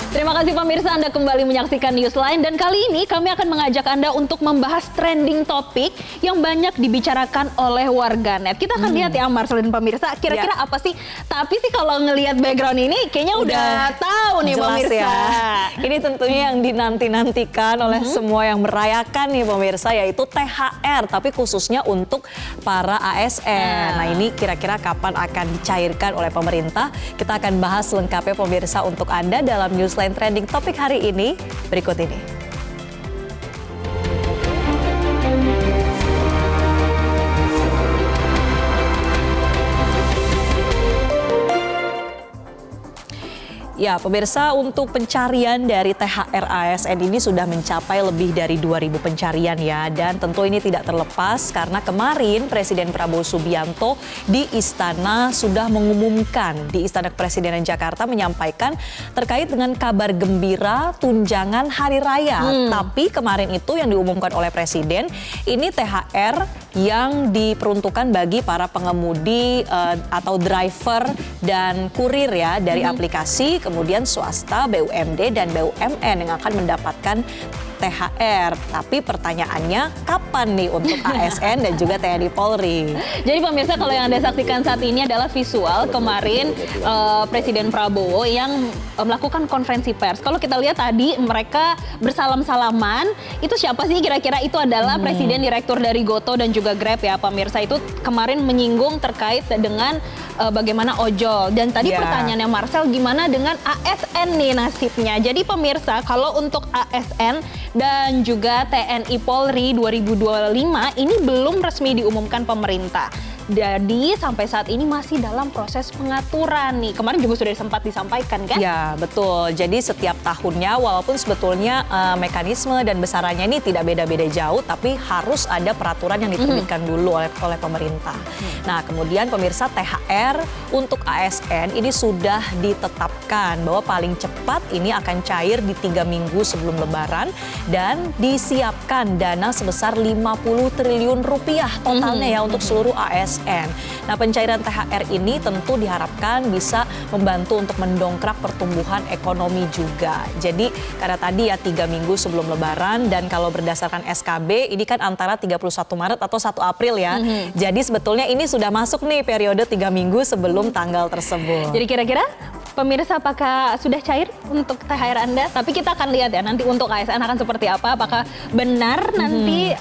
Terima kasih pemirsa, Anda kembali menyaksikan Newsline dan kali ini kami akan mengajak Anda untuk membahas trending topik yang banyak dibicarakan oleh warganet. Kita akan lihat ya Marcel dan pemirsa, kira-kira apa sih? Tapi sih kalau ngelihat background ini kayaknya udah tahu nih pemirsa. Ya. Ini tentunya yang dinanti-nantikan oleh semua yang merayakan nih pemirsa, yaitu THR, tapi khususnya untuk para ASN. Nah ini kira-kira kapan akan dicairkan oleh pemerintah? Kita akan bahas lengkapnya pemirsa untuk Anda dalam Newsline Trending Topik hari ini, berikut ini. Ya, pemirsa, untuk pencarian dari THR ASN ini sudah mencapai lebih dari 2.000 pencarian ya. Dan tentu ini tidak terlepas karena kemarin Presiden Prabowo Subianto di Istana sudah mengumumkan, di Istana Kepresidenan Jakarta menyampaikan terkait dengan kabar gembira tunjangan Hari Raya. Tapi kemarin itu yang diumumkan oleh Presiden, ini THR yang diperuntukkan bagi para pengemudi atau driver dan kurir ya dari aplikasi, kemudian swasta, BUMD dan BUMN yang akan mendapatkan THR. Tapi pertanyaannya kapan nih untuk ASN dan juga TNI Polri? Jadi pemirsa, kalau yang Anda saksikan saat ini adalah visual kemarin Presiden Prabowo yang melakukan konferensi pers. Kalau kita lihat tadi mereka bersalam-salaman, itu siapa sih kira-kira? Itu adalah Presiden Direktur dari Gotoh dan juga Grab ya pemirsa. Itu kemarin menyinggung terkait dengan bagaimana ojol. Dan tadi pertanyaannya Marcel, gimana dengan ASN nih nasibnya? Jadi pemirsa, kalau untuk ASN dan juga TNI Polri 2025 ini belum resmi diumumkan pemerintah. Jadi sampai saat ini masih dalam proses pengaturan nih. Kemarin juga sudah sempat disampaikan kan? Ya betul, jadi setiap tahunnya walaupun sebetulnya mekanisme dan besarannya ini tidak beda-beda jauh, tapi harus ada peraturan yang diterbitkan dulu oleh pemerintah. Nah kemudian pemirsa, THR untuk ASN ini sudah ditetapkan bahwa paling cepat ini akan cair di 3 minggu sebelum Lebaran dan disiapkan dana sebesar 50 triliun rupiah totalnya ya untuk seluruh ASN. Nah pencairan THR ini tentu diharapkan bisa membantu untuk mendongkrak pertumbuhan ekonomi juga. Jadi karena tadi ya 3 minggu sebelum Lebaran dan kalau berdasarkan SKB ini kan antara 31 Maret atau 1 April ya. Jadi sebetulnya ini sudah masuk nih periode 3 minggu sebelum tanggal tersebut. Jadi kira-kira pemirsa apakah sudah cair untuk THR Anda? Tapi kita akan lihat ya nanti untuk ASN akan seperti apa. Apakah benar nanti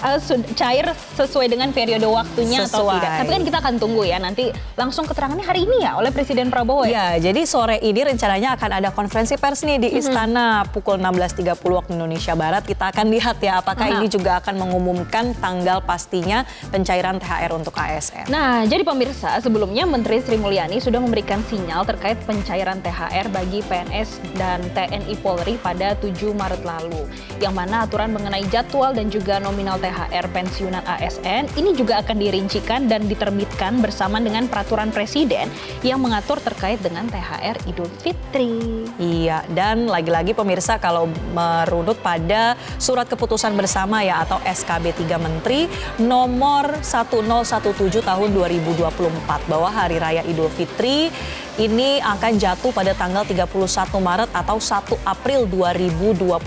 cair sesuai dengan periode waktunya atau tidak? Tapi kan kita akan tunggu ya nanti langsung keterangannya hari ini ya oleh Presiden Prabowo ya. Ya, jadi sore ini rencananya akan ada konferensi pers nih di Istana pukul 16.30 waktu Indonesia Barat. Kita akan lihat ya apakah ini juga akan mengumumkan tanggal pastinya pencairan THR untuk ASN. Nah, jadi pemirsa, sebelumnya Menteri Sri Mulyani sudah memberikan sinyal terkait pencairan THR bagi PNS dan TNI Polri pada 7 Maret lalu. Yang mana aturan mengenai jadwal dan juga nominal THR pensiunan ASN ini juga akan dirincikan dan diterbitkan bersama dengan peraturan Presiden yang mengatur terkait dengan THR Idul Fitri. Iya, dan lagi-lagi pemirsa kalau merunut pada surat keputusan bersama ya atau SKB 3 Menteri nomor 1017 tahun 2024 bahwa Hari Raya Idul Fitri ini akan jatuh pada tanggal 31 Maret atau 1 April 2025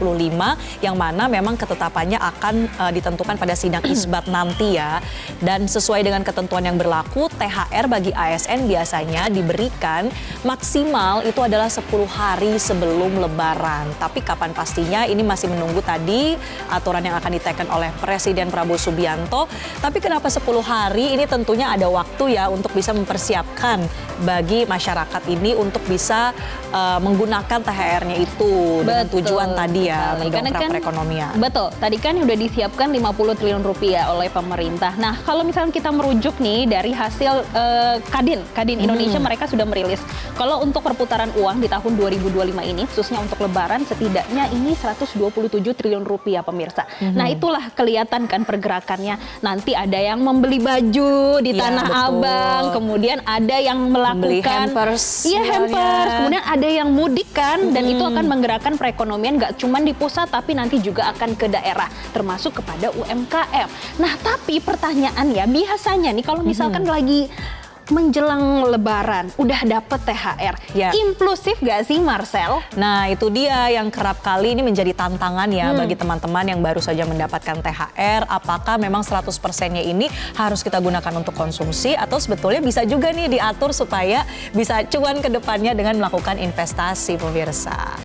yang mana memang ketetapannya akan ditentukan pada sidang isbat nanti ya. Dan sesuai dengan ketentuan yang berlaku, THR bagi ASN biasanya diberikan maksimal itu adalah 10 hari sebelum Lebaran. Tapi kapan pastinya ini masih menunggu tadi aturan yang akan diteken oleh Presiden Prabowo Subianto. Tapi kenapa 10 hari? Ini tentunya ada waktu ya untuk bisa mempersiapkan bagi masyarakat ini untuk bisa menggunakan THR-nya itu dengan tujuan tadi ya mendongkrak perekonomian. Betul, tadi kan udah disiapkan 50 triliun rupiah oleh pemerintah. Nah kalau misalnya kita merujuk nih dari hasil Kadin Indonesia, mereka sudah merilis kalau untuk perputaran uang di tahun 2025 ini khususnya untuk Lebaran setidaknya ini 127 triliun rupiah pemirsa. Nah itulah kelihatan kan pergerakannya. Nanti ada yang membeli baju di Tanah Abang, kemudian ada yang melakukan hampers. Iya, hampers. Kemudian ada yang mudik kan, dan itu akan menggerakkan perekonomian nggak cuma di pusat, tapi nanti juga akan ke daerah, termasuk kepada UMKM. Nah, tapi pertanyaan ya, biasanya nih kalau misalkan lagi menjelang Lebaran udah dapet THR, Ya. impulsif gak sih Marcel? Nah itu dia yang kerap kali ini menjadi tantangan ya bagi teman-teman yang baru saja mendapatkan THR. Apakah memang 100%-nya ini harus kita gunakan untuk konsumsi atau sebetulnya bisa juga nih diatur supaya bisa cuan ke depannya dengan melakukan investasi pemirsa.